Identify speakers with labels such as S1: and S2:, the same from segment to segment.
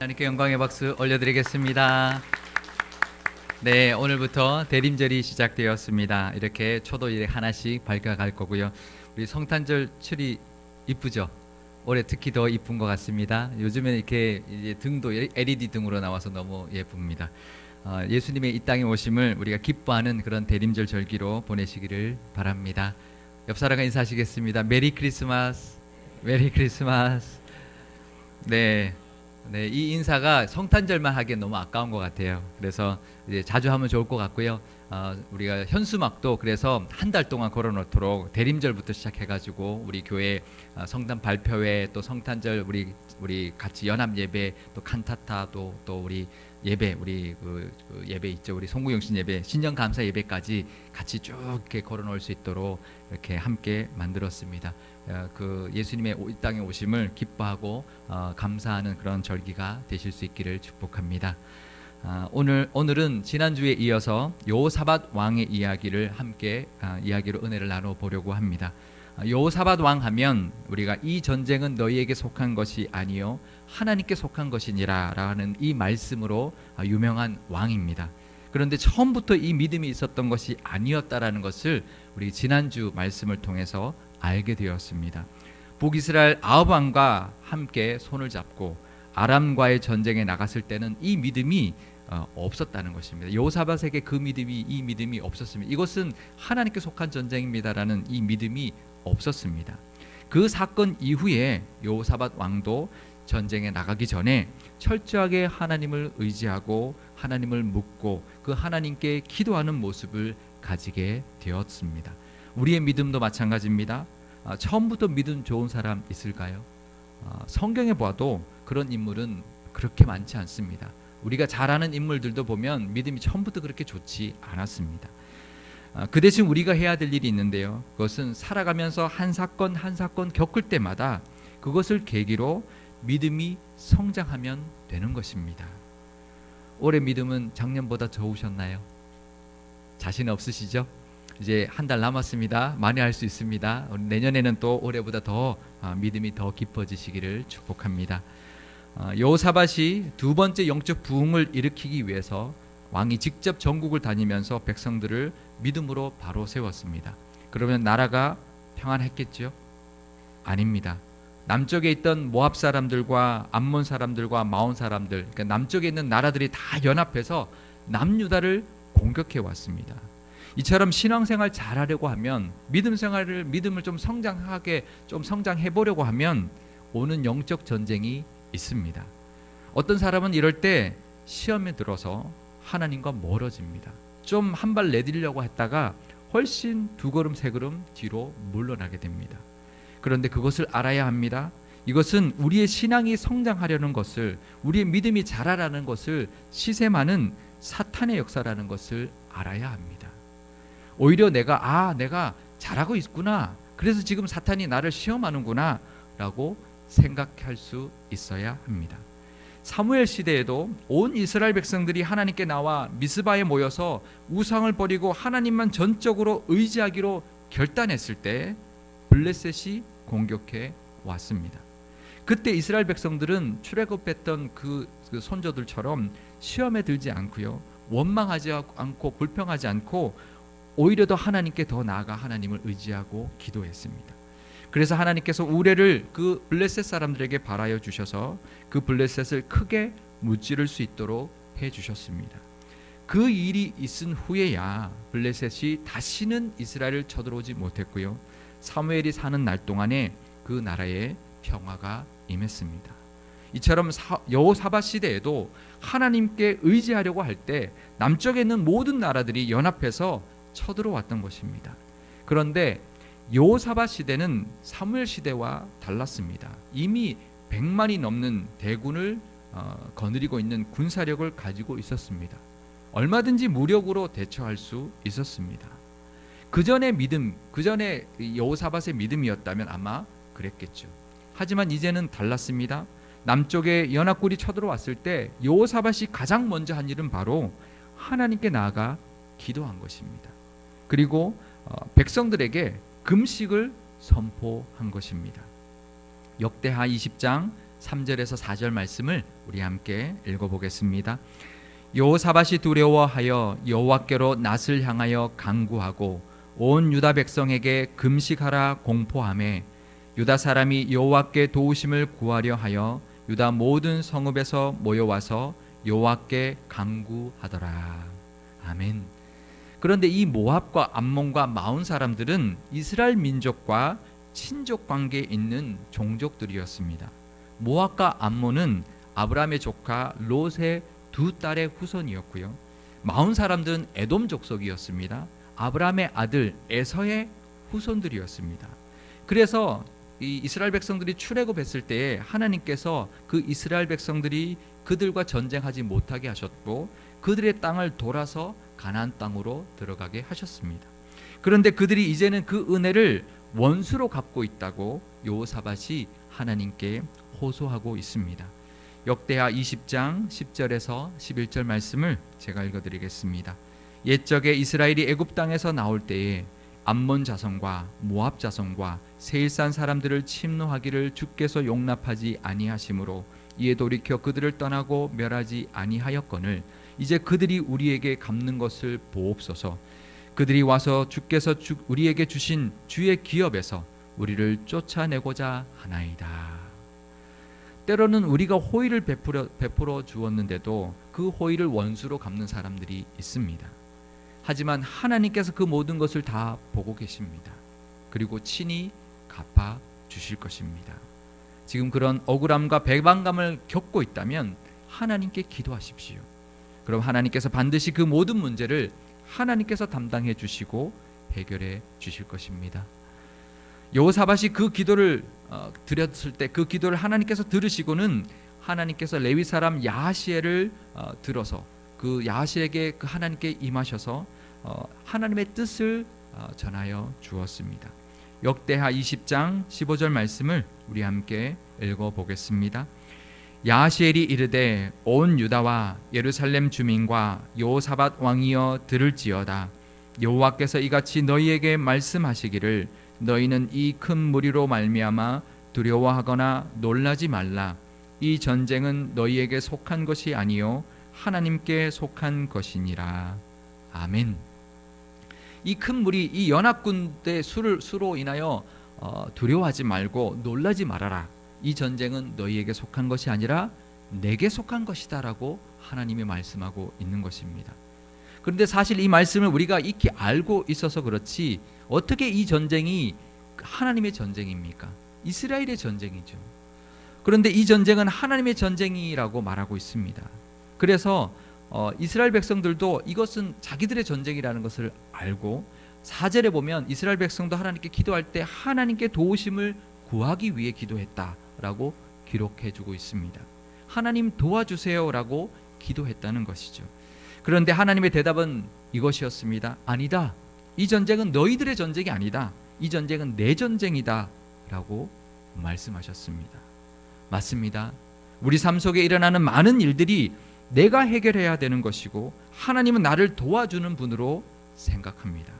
S1: 하나님께 영광의 박수 올려드리겠습니다. 네, 오늘부터 대림절이 시작되었습니다. 이렇게 초도일에 하나씩 밝아갈 거고요. 우리 성탄절 출이 이쁘죠? 올해 특히 더 이쁜 것 같습니다. 요즘에 이렇게 이제 등도 LED 등으로 나와서 너무 예쁩니다. 예수님의 이 땅에 오심을 우리가 기뻐하는 그런 대림절 절기로 보내시기를 바랍니다. 옆 사람과 인사하시겠습니다. 메리 크리스마스. 메리 크리스마스. 네, 이 인사가 성탄절만 하기엔 너무 아까운 것 같아요. 그래서 이제 자주 하면 좋을 것 같고요. 우리가 현수막도 그래서 한 달 동안 걸어놓도록 대림절부터 시작해가지고 우리 교회 성탄 발표회 또 성탄절 우리 같이 연합 예배 또 칸타타 또 우리 예배 우리 그 예배 있죠. 우리 송구영신 예배 신년 감사 예배까지 같이 쭉 이렇게 걸어놓을 수 있도록 이렇게 함께 만들었습니다. 그 예수님의 이 땅에 오심을 기뻐하고 감사하는 그런 절기가 되실 수 있기를 축복합니다. 오늘은 지난주에 이어서 여호사밧 왕의 이야기를 함께 이야기로 은혜를 나눠 보려고 합니다. 여호사밧 왕 하면 우리가 이 전쟁은 너희에게 속한 것이 아니요 하나님께 속한 것이니라 라는 이 말씀으로 유명한 왕입니다. 그런데 처음부터 이 믿음이 있었던 것이 아니었다라는 것을 우리 지난주 말씀을 통해서 알게 되었습니다. 북이스라엘 아합 왕과 함께 손을 잡고 아람과의 전쟁에 나갔을 때는 이 믿음이 없었다는 것입니다. 여호사밧에게 이 믿음이 없었습니다. 이것은 하나님께 속한 전쟁입니다라는 이 믿음이 없었습니다. 그 사건 이후에 여호사밧 왕도 전쟁에 나가기 전에 철저하게 하나님을 의지하고 하나님을 묻고 그 하나님께 기도하는 모습을 가지게 되었습니다. 우리의 믿음도 마찬가지입니다. 처음부터 믿음 좋은 사람 있을까요? 성경에 봐도 그런 인물은 그렇게 많지 않습니다. 우리가 잘 아는 인물들도 보면 믿음이 처음부터 그렇게 좋지 않았습니다. 그 대신 우리가 해야 될 일이 있는데요. 그것은 살아가면서 한 사건 한 사건 겪을 때마다 그것을 계기로 믿음이 성장하면 되는 것입니다. 올해 믿음은 작년보다 좋으셨나요? 자신 없으시죠? 이제 한 달 남았습니다. 많이 할 수 있습니다. 내년에는 또 올해보다 더 믿음이 더 깊어지시기를 축복합니다. 여호사밧이 두 번째 영적 부흥을 일으키기 위해서 왕이 직접 전국을 다니면서 백성들을 믿음으로 바로 세웠습니다. 그러면 나라가 평안했겠죠? 아닙니다. 남쪽에 있던 모압 사람들과 암몬 사람들과 마온 사람들, 그러니까 남쪽에 있는 나라들이 다 연합해서 남유다를 공격해 왔습니다. 이처럼 신앙생활 잘하려고 하면 믿음을 좀 성장해 보려고 하면 오는 영적 전쟁이 있습니다. 어떤 사람은 이럴 때 시험에 들어서 하나님과 멀어집니다. 좀 한 발 내디려고 했다가 훨씬 두 걸음 세 걸음 뒤로 물러나게 됩니다. 그런데 그것을 알아야 합니다. 이것은 우리의 신앙이 성장하려는 것을, 우리의 믿음이 자라라는 것을 시샘하는 사탄의 역사라는 것을 알아야 합니다. 오히려 내가 잘하고 있구나, 그래서 지금 사탄이 나를 시험하는구나 라고 생각할 수 있어야 합니다. 사무엘 시대에도 온 이스라엘 백성들이 하나님께 나와 미스바에 모여서 우상을 버리고 하나님만 전적으로 의지하기로 결단했을 때 블레셋이 공격해 왔습니다. 그때 이스라엘 백성들은 출애굽했던 그 선조들처럼 시험에 들지 않고요, 원망하지 않고 불평하지 않고 오히려 더 하나님께 더 나아가 하나님을 의지하고 기도했습니다. 그래서 하나님께서 우레를 그 블레셋 사람들에게 발하여 주셔서 그 블레셋을 크게 무찌를 수 있도록 해주셨습니다. 그 일이 있은 후에야 블레셋이 다시는 이스라엘을 쳐들어오지 못했고요, 사무엘이 사는 날 동안에 그 나라에 평화가 임했습니다. 이처럼 여호사밧 시대에도 하나님께 의지하려고 할 때 남쪽에 있는 모든 나라들이 연합해서 쳐들어왔던 것입니다. 그런데 여호사밧 시대는 사무엘 시대와 달랐습니다. 이미 100만이 넘는 대군을 거느리고 있는 군사력을 가지고 있었습니다. 얼마든지 무력으로 대처할 수 있었습니다. 그 전에 여호사밧의 믿음이었다면 아마 그랬겠죠. 하지만 이제는 달랐습니다. 남쪽에 연합군이 쳐들어왔을 때 여호사밧이 가장 먼저 한 일은 바로 하나님께 나아가 기도한 것입니다. 그리고 백성들에게 금식을 선포한 것입니다. 역대하 20장 3절에서 4절 말씀을 우리 함께 읽어보겠습니다. 여호사밧이 두려워하여 여호와께로 낯을 향하여 간구하고 온 유다 백성에게 금식하라 공포하매 유다 사람이 여호와께 도우심을 구하려 하여 유다 모든 성읍에서 모여와서 여호와께 간구하더라. 아멘. 그런데 이 모압과 암몬과 마온 사람들은 이스라엘 민족과 친족 관계에 있는 종족들이었습니다. 모압과 암몬은 아브라함의 조카 롯의 두 딸의 후손이었고요. 마온 사람들은 에돔 족속이었습니다. 아브라함의 아들 에서의 후손들이었습니다. 그래서 이 이스라엘 백성들이 출애굽했을 때에 하나님께서 그 이스라엘 백성들이 그들과 전쟁하지 못하게 하셨고 그들의 땅을 돌아서 가나안 땅으로 들어가게 하셨습니다. 그런데 그들이 이제는 그 은혜를 원수로 갚고 있다고 여호사밧이 하나님께 호소하고 있습니다. 역대하 20장 10절에서 11절 말씀을 제가 읽어드리겠습니다. 옛적에 이스라엘이 애굽 땅에서 나올 때에 암몬 자손과 모압 자손과 세일산 사람들을 침노하기를 주께서 용납하지 아니하심으로 이에 돌이켜 그들을 떠나고 멸하지 아니하였거늘 이제 그들이 우리에게 갚는 것을 보옵소서. 그들이 와서 주께서 우리에게 주신 주의 기업에서 우리를 쫓아내고자 하나이다. 때로는 우리가 호의를 베풀어 주었는데도 그 호의를 원수로 갚는 사람들이 있습니다. 하지만 하나님께서 그 모든 것을 다 보고 계십니다. 그리고 친히 갚아 주실 것입니다. 지금 그런 억울함과 배반감을 겪고 있다면 하나님께 기도하십시오. 그럼 하나님께서 반드시 그 모든 문제를 하나님께서 담당해 주시고 해결해 주실 것입니다. 여호사밧이 그 기도를 드렸을 때 그 기도를 하나님께서 들으시고는 하나님께서 레위 사람 야하시엘을 들어서 그 야하시엘에게 그 하나님께 임하셔서 하나님의 뜻을 전하여 주었습니다. 역대하 20장 15절 말씀을 우리 함께 읽어보겠습니다. 야하시엘이 이르되 온 유다와 예루살렘 주민과 여호사밧 왕이여 들을지어다. 여호와께서 이같이 너희에게 말씀하시기를 너희는 이 큰 무리로 말미암아 두려워하거나 놀라지 말라. 이 전쟁은 너희에게 속한 것이 아니요 하나님께 속한 것이니라. 아멘. 이 큰 무리, 이 연합군대 수로 인하여 두려워하지 말고 놀라지 말아라. 이 전쟁은 너희에게 속한 것이 아니라 내게 속한 것이다 라고 하나님이 말씀하고 있는 것입니다. 그런데 사실 이 말씀을 우리가 익히 알고 있어서 그렇지 어떻게 이 전쟁이 하나님의 전쟁입니까? 이스라엘의 전쟁이죠. 그런데 이 전쟁은 하나님의 전쟁이라고 말하고 있습니다. 그래서 이스라엘 백성들도 이것은 자기들의 전쟁이라는 것을 알고 4절에 보면 이스라엘 백성도 하나님께 기도할 때 하나님께 도우심을 구하기 위해 기도했다라고 기록해주고 있습니다. 하나님 도와주세요라고 기도했다는 것이죠. 그런데 하나님의 대답은 이것이었습니다. 아니다. 이 전쟁은 너희들의 전쟁이 아니다. 이 전쟁은 내 전쟁이다 라고 말씀하셨습니다. 맞습니다. 우리 삶 속에 일어나는 많은 일들이 내가 해결해야 되는 것이고 하나님은 나를 도와주는 분으로 생각합니다.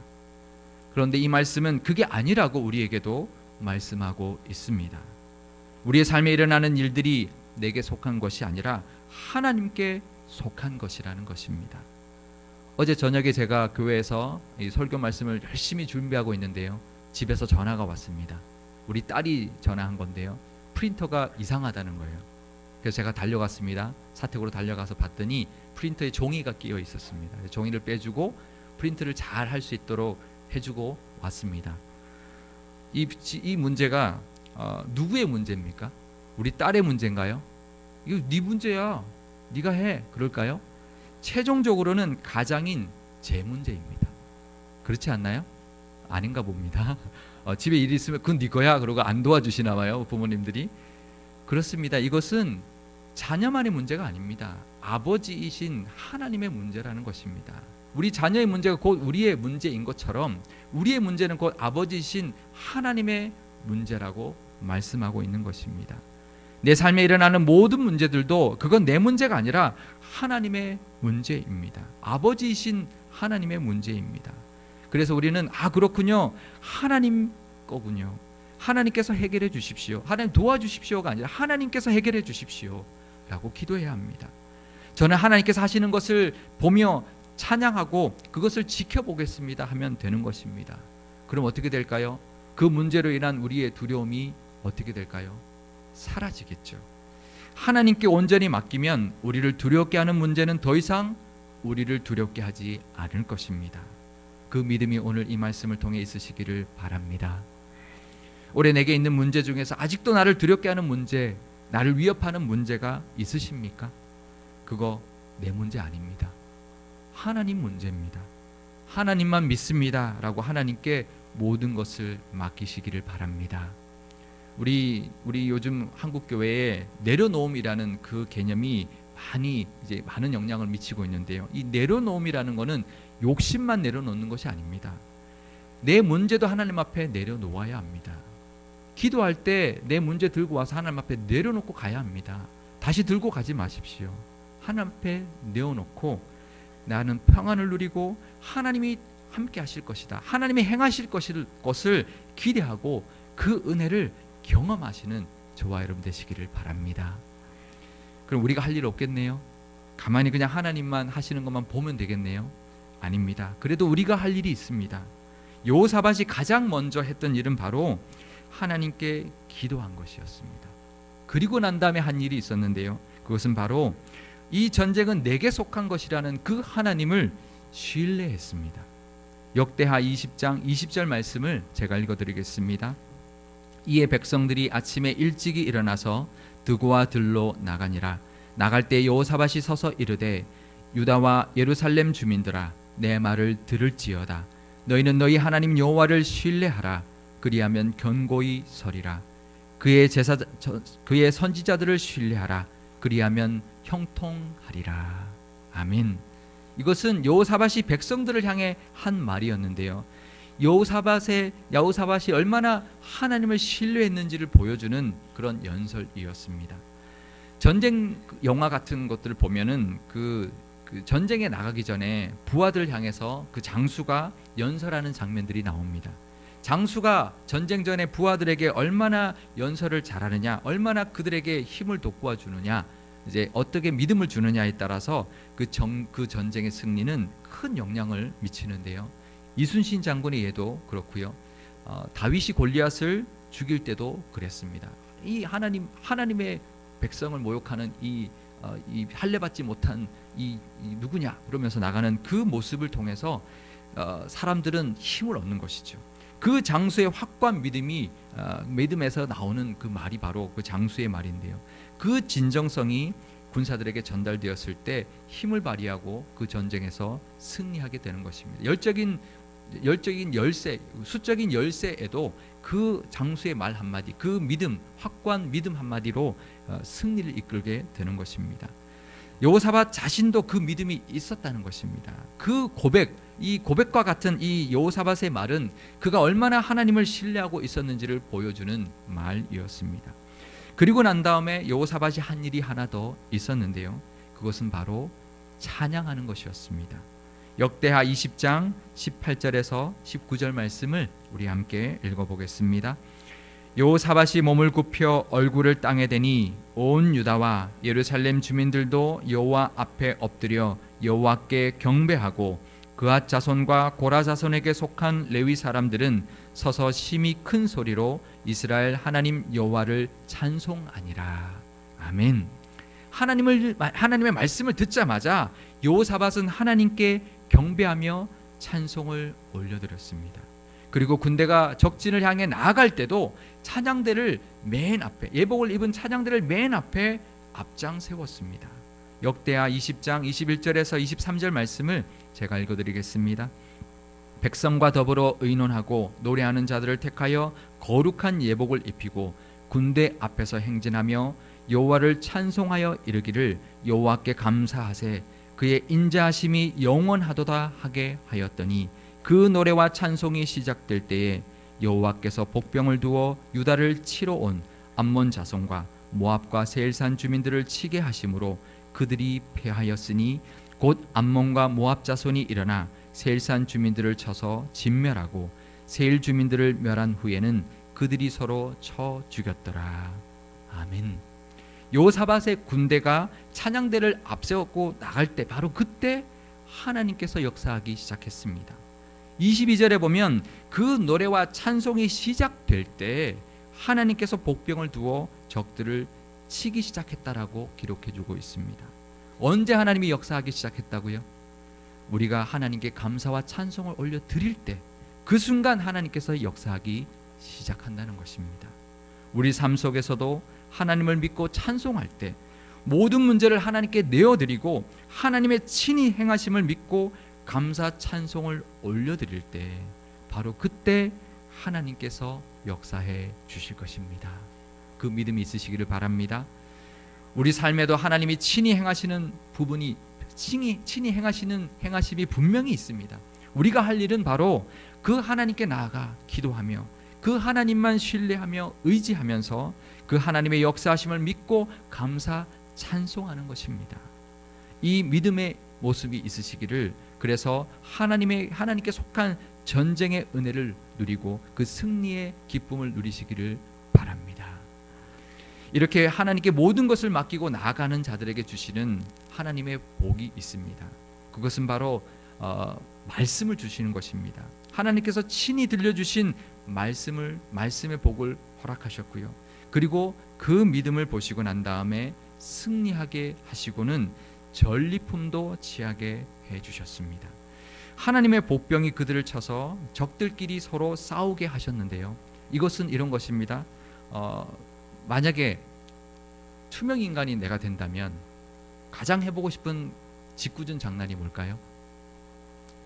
S1: 그런데 이 말씀은 그게 아니라고 우리에게도 말씀하고 있습니다. 우리의 삶에 일어나는 일들이 내게 속한 것이 아니라 하나님께 속한 것이라는 것입니다. 어제 저녁에 제가 교회에서 이 설교 말씀을 열심히 준비하고 있는데요. 집에서 전화가 왔습니다. 우리 딸이 전화한 건데요. 프린터가 이상하다는 거예요. 그래서 제가 달려갔습니다. 사택으로 달려가서 봤더니 프린터에 종이가 끼어 있었습니다. 종이를 빼주고 프린트를 잘 할 수 있도록 해주고 왔습니다. 이 문제가 누구의 문제입니까? 우리 딸의 문제인가요? 이거 네 문제야. 네가 해. 그럴까요? 최종적으로는 가장인 제 문제입니다. 그렇지 않나요? 아닌가 봅니다. 집에 일이 있으면 그건 네 거야 그러고 안 도와주시나 봐요, 부모님들이. 그렇습니다. 이것은 자녀만의 문제가 아닙니다. 아버지이신 하나님의 문제라는 것입니다. 우리 자녀의 문제가 곧 우리의 문제인 것처럼 우리의 문제는 곧 아버지이신 하나님의 문제라고 말씀하고 있는 것입니다. 내 삶에 일어나는 모든 문제들도 그건 내 문제가 아니라 하나님의 문제입니다. 아버지이신 하나님의 문제입니다. 그래서 우리는 그렇군요. 하나님 거군요. 하나님께서 해결해 주십시오. 하나님 도와주십시오가 아니라 하나님께서 해결해 주십시오 라고 기도해야 합니다. 저는 하나님께서 하시는 것을 보며 찬양하고 그것을 지켜보겠습니다 하면 되는 것입니다. 그럼 어떻게 될까요? 그 문제로 인한 우리의 두려움이 어떻게 될까요? 사라지겠죠. 하나님께 온전히 맡기면 우리를 두렵게 하는 문제는 더 이상 우리를 두렵게 하지 않을 것입니다. 그 믿음이 오늘 이 말씀을 통해 있으시기를 바랍니다. 올해 내게 있는 문제 중에서 아직도 나를 두렵게 하는 문제, 나를 위협하는 문제가 있으십니까? 그거 내 문제 아닙니다. 하나님 문제입니다. 하나님만 믿습니다 라고 하나님께 모든 것을 맡기시기를 바랍니다. 우리 요즘 한국 교회에 내려놓음이라는 그 개념이 많은 영향을 미치고 있는데요. 이 내려놓음이라는 것은 욕심만 내려놓는 것이 아닙니다. 내 문제도 하나님 앞에 내려놓아야 합니다. 기도할 때 내 문제 들고 와서 하나님 앞에 내려놓고 가야 합니다. 다시 들고 가지 마십시오. 하나님 앞에 내어놓고 나는 평안을 누리고 하나님이 함께 하실 것이다, 하나님이 행하실 것을 기대하고 그 은혜를 경험하시는 저와 여러분 되시기를 바랍니다. 그럼 우리가 할 일 없겠네요? 가만히 그냥 하나님만 하시는 것만 보면 되겠네요? 아닙니다. 그래도 우리가 할 일이 있습니다. 여호사밧이 가장 먼저 했던 일은 바로 하나님께 기도한 것이었습니다. 그리고 난 다음에 한 일이 있었는데요. 그것은 바로 이 전쟁은 내게 속한 것이라는 그 하나님을 신뢰했습니다. 역대하 20장 20절 말씀을 제가 읽어드리겠습니다. 이에 백성들이 아침에 일찍이 일어나서 드고와 들로 나가니라. 나갈 때 여호사밧이 서서 이르되 유다와 예루살렘 주민들아 내 말을 들을지어다. 너희는 너희 하나님 여호와를 신뢰하라. 그리하면 견고히 서리라. 그의 선지자들을 신뢰하라. 그리하면 형통하리라. 아멘. 이것은 여호사밧이 백성들을 향해 한 말이었는데요. 여호사밧이 얼마나 하나님을 신뢰했는지를 보여주는 그런 연설이었습니다. 전쟁 영화 같은 것들을 보면은 그 전쟁에 나가기 전에 부하들을 향해서 그 장수가 연설하는 장면들이 나옵니다. 장수가 전쟁 전에 부하들에게 얼마나 연설을 잘하느냐, 얼마나 그들에게 힘을 돋구어 주느냐, 이제 어떻게 믿음을 주느냐에 따라서 그 전쟁의 승리는 큰 영향을 미치는데요. 이순신 장군의 예도 그렇고요. 다윗이 골리앗을 죽일 때도 그랬습니다. 이 하나님의 백성을 모욕하는 이 할례받지 못한 이 누구냐 그러면서 나가는 그 모습을 통해서 사람들은 힘을 얻는 것이죠. 그 장수의 확고한 믿음에서 나오는 그 말이 바로 그 장수의 말인데요. 그 진정성이 군사들에게 전달되었을 때 힘을 발휘하고 그 전쟁에서 승리하게 되는 것입니다. 열적인 열세, 수적인 열세에도 그 장수의 말 한마디, 그 믿음, 확고한 믿음 한마디로 승리를 이끌게 되는 것입니다. 여호사밧 자신도 그 믿음이 있었다는 것입니다. 그 이 고백과 같은 이 여호사밧의 말은 그가 얼마나 하나님을 신뢰하고 있었는지를 보여주는 말이었습니다. 그리고 난 다음에 여호사밧이 한 일이 하나 더 있었는데요. 그것은 바로 찬양하는 것이었습니다. 역대하 20장 18절에서 19절 말씀을 우리 함께 읽어보겠습니다. 여호사밧이 몸을 굽혀 얼굴을 땅에 대니 온 유다와 예루살렘 주민들도 여호와 앞에 엎드려 여호와께 경배하고 그앗 자손과 고라 자손에게 속한 레위 사람들은 서서 심히 큰 소리로 이스라엘 하나님 여호와를 찬송하니라. 아멘. 하나님의 말씀을 듣자마자 여호사밧은 하나님께 경배하며 찬송을 올려드렸습니다. 그리고 군대가 적진을 향해 나아갈 때도 찬양대를 맨 앞에, 예복을 입은 찬양대를 맨 앞에 앞장 세웠습니다. 역대하 20장 21절에서 23절 말씀을 제가 읽어드리겠습니다. 백성과 더불어 의논하고 노래하는 자들을 택하여 거룩한 예복을 입히고 군대 앞에서 행진하며 여호와를 찬송하여 이르기를 여호와께 감사하세 그의 인자하심이 영원하도다 하게 하였더니 그 노래와 찬송이 시작될 때에 여호와께서 복병을 두어 유다를 치러 온 암몬 자손과 모압과 세일산 주민들을 치게 하심으로 그들이 패하였으니 곧 암몬과 모압 자손이 일어나 세일산 주민들을 쳐서 진멸하고 세일 주민들을 멸한 후에는 그들이 서로 쳐 죽였더라. 아멘. 여호사밧의 군대가 찬양대를 앞세웠고 나갈 때 바로 그때 하나님께서 역사하기 시작했습니다. 22절에 보면 그 노래와 찬송이 시작될 때 하나님께서 복병을 두어 적들을 치기 시작했다라고 기록해주고 있습니다. 언제 하나님이 역사하기 시작했다고요? 우리가 하나님께 감사와 찬송을 올려드릴 때 그 순간 하나님께서 역사하기 시작한다는 것입니다. 우리 삶 속에서도 하나님을 믿고 찬송할 때 모든 문제를 하나님께 내어드리고 하나님의 친히 행하심을 믿고 감사 찬송을 올려드릴 때 바로 그때 하나님께서 역사해 주실 것입니다. 그 믿음이 있으시기를 바랍니다. 우리 삶에도 하나님이 친히 행하시는 부분이 친히 행하시는 행하심이 분명히 있습니다. 우리가 할 일은 바로 그 하나님께 나아가 기도하며 그 하나님만 신뢰하며 의지하면서 그 하나님의 역사하심을 믿고 감사 찬송하는 것입니다. 이 믿음의 모습이 있으시기를, 그래서 하나님께 속한 전쟁의 은혜를 누리고 그 승리의 기쁨을 누리시기를 바랍니다. 이렇게 하나님께 모든 것을 맡기고 나아가는 자들에게 주시는 하나님의 복이 있습니다. 그것은 바로 말씀을 주시는 것입니다. 하나님께서 친히 들려주신 말씀의 복을 허락하셨고요. 그리고 그 믿음을 보시고 난 다음에 승리하게 하시고는 전리품도 취하게 해주셨습니다. 하나님의 복병이 그들을 쳐서 적들끼리 서로 싸우게 하셨는데요. 이것은 이런 것입니다. 만약에 투명인간이 내가 된다면 가장 해보고 싶은 짓궂은 장난이 뭘까요?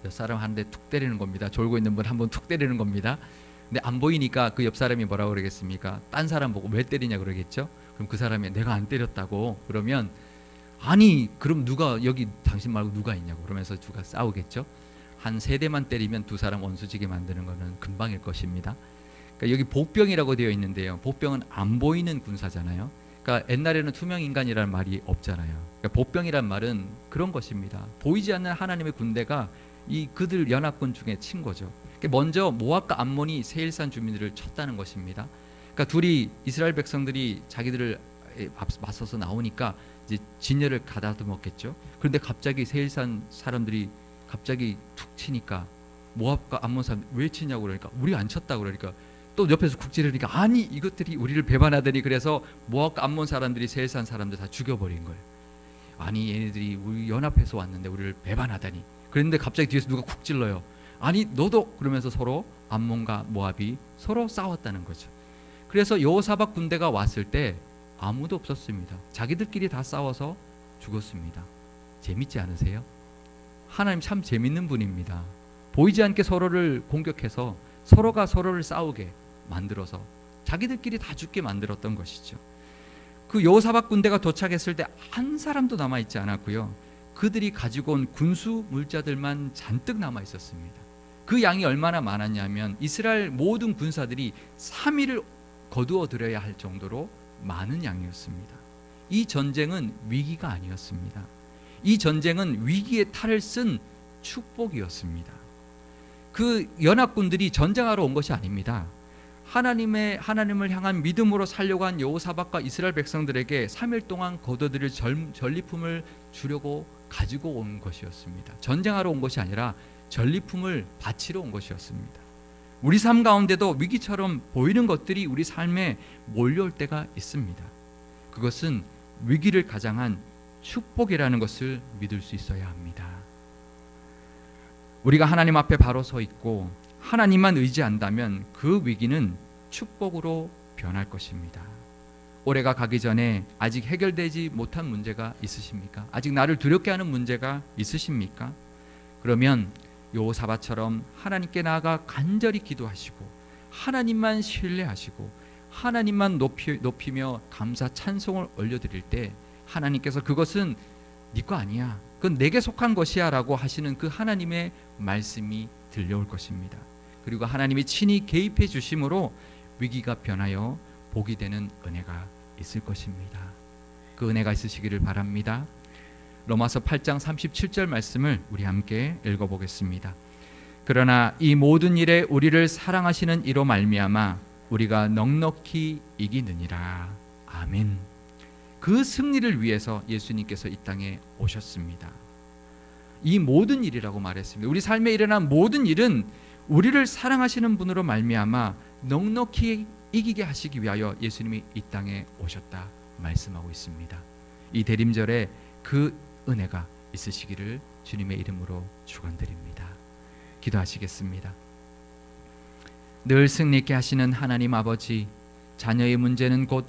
S1: 옆 사람 한 대 툭 때리는 겁니다. 졸고 있는 분 한 번 툭 때리는 겁니다. 근데 안 보이니까 그 옆 사람이 뭐라고 그러겠습니까? 딴 사람 보고 왜 때리냐 그러겠죠? 그럼 그 사람이 내가 안 때렸다고 그러면, 아니 그럼 누가 여기 당신 말고 누가 있냐고 그러면서 누가 싸우겠죠? 한 세 대만 때리면 두 사람 원수지게 만드는 것은 금방일 것입니다. 그러니까 여기 복병이라고 되어 있는데요. 복병은 안 보이는 군사잖아요. 그러니까 옛날에는 투명인간이라는 말이 없잖아요. 그러니까 복병이란 말은 그런 것입니다. 보이지 않는 하나님의 군대가 이 그들 연합군 중에 친 거죠. 먼저 모압과 암몬이 세일산 주민들을 쳤다는 것입니다. 그러니까 둘이 이스라엘 백성들이 자기들을 맞서서 나오니까 이제 진열을 가다듬었겠죠. 그런데 갑자기 세일산 사람들이 갑자기 툭 치니까 모압과 암몬 사람 왜 치냐고 그러니까 우리 안 쳤다고 그러니까 또 옆에서 국지르니까 아니 이것들이 우리를 배반하더니, 그래서 모압과 암몬 사람들이 세일산 사람들 다 죽여버린 거예요. 아니 얘네들이 우리 연합해서 왔는데 우리를 배반하다니. 그런데 갑자기 뒤에서 누가 쿡 찔러요. 아니 너도, 그러면서 서로 암몬과 모압이 서로 싸웠다는 거죠. 그래서 여호사밧 군대가 왔을 때 아무도 없었습니다. 자기들끼리 다 싸워서 죽었습니다. 재밌지 않으세요? 하나님 참 재밌는 분입니다. 보이지 않게 서로를 공격해서 서로가 서로를 싸우게 만들어서 자기들끼리 다 죽게 만들었던 것이죠. 그 여호사밧 군대가 도착했을 때 한 사람도 남아있지 않았고요. 그들이 가지고 온 군수 물자들만 잔뜩 남아 있었습니다. 그 양이 얼마나 많았냐면 이스라엘 모든 군사들이 3일을 거두어 들여야 할 정도로 많은 양이었습니다. 이 전쟁은 위기가 아니었습니다. 이 전쟁은 위기의 탈을 쓴 축복이었습니다. 그 연합군들이 전쟁하러 온 것이 아닙니다. 하나님을 향한 믿음으로 살려고 한 여호사밧과 이스라엘 백성들에게 3일 동안 거둬들일 전리품을 주려고 가지고 온 것이었습니다. 전쟁하러 온 것이 아니라 전리품을 바치러 온 것이었습니다. 우리 삶 가운데도 위기처럼 보이는 것들이 우리 삶에 몰려올 때가 있습니다. 그것은 위기를 가장한 축복이라는 것을 믿을 수 있어야 합니다. 우리가 하나님 앞에 바로 서 있고 하나님만 의지한다면 그 위기는 축복으로 변할 것입니다. 올해가 가기 전에 아직 해결되지 못한 문제가 있으십니까? 아직 나를 두렵게 하는 문제가 있으십니까? 그러면 여호사밧처럼 하나님께 나아가 간절히 기도하시고 하나님만 신뢰하시고 하나님만 높이며 감사 찬송을 올려드릴 때 하나님께서 그것은 네 거 아니야, 그건 내게 속한 것이야 라고 하시는 그 하나님의 말씀이 들려올 것입니다. 그리고 하나님이 친히 개입해 주심으로 위기가 변하여 복이 되는 은혜가 있을 것입니다. 그 은혜가 있으시기를 바랍니다. 로마서 8장 37절 말씀을 우리 함께 읽어보겠습니다. 그러나 이 모든 일에 우리를 사랑하시는 이로 말미암아 우리가 넉넉히 이기느니라. 아멘. 그 승리를 위해서 예수님께서 이 땅에 오셨습니다. 이 모든 일이라고 말했습니다. 우리 삶에 일어난 모든 일은 우리를 사랑하시는 분으로 말미암아 넉넉히 이기게 하시기 위하여 예수님이 이 땅에 오셨다 말씀하고 있습니다. 이 대림절에 그 은혜가 있으시기를 주님의 이름으로 축원드립니다. 기도하시겠습니다. 늘 승리 있게 하시는 하나님 아버지, 자녀의 문제는 곧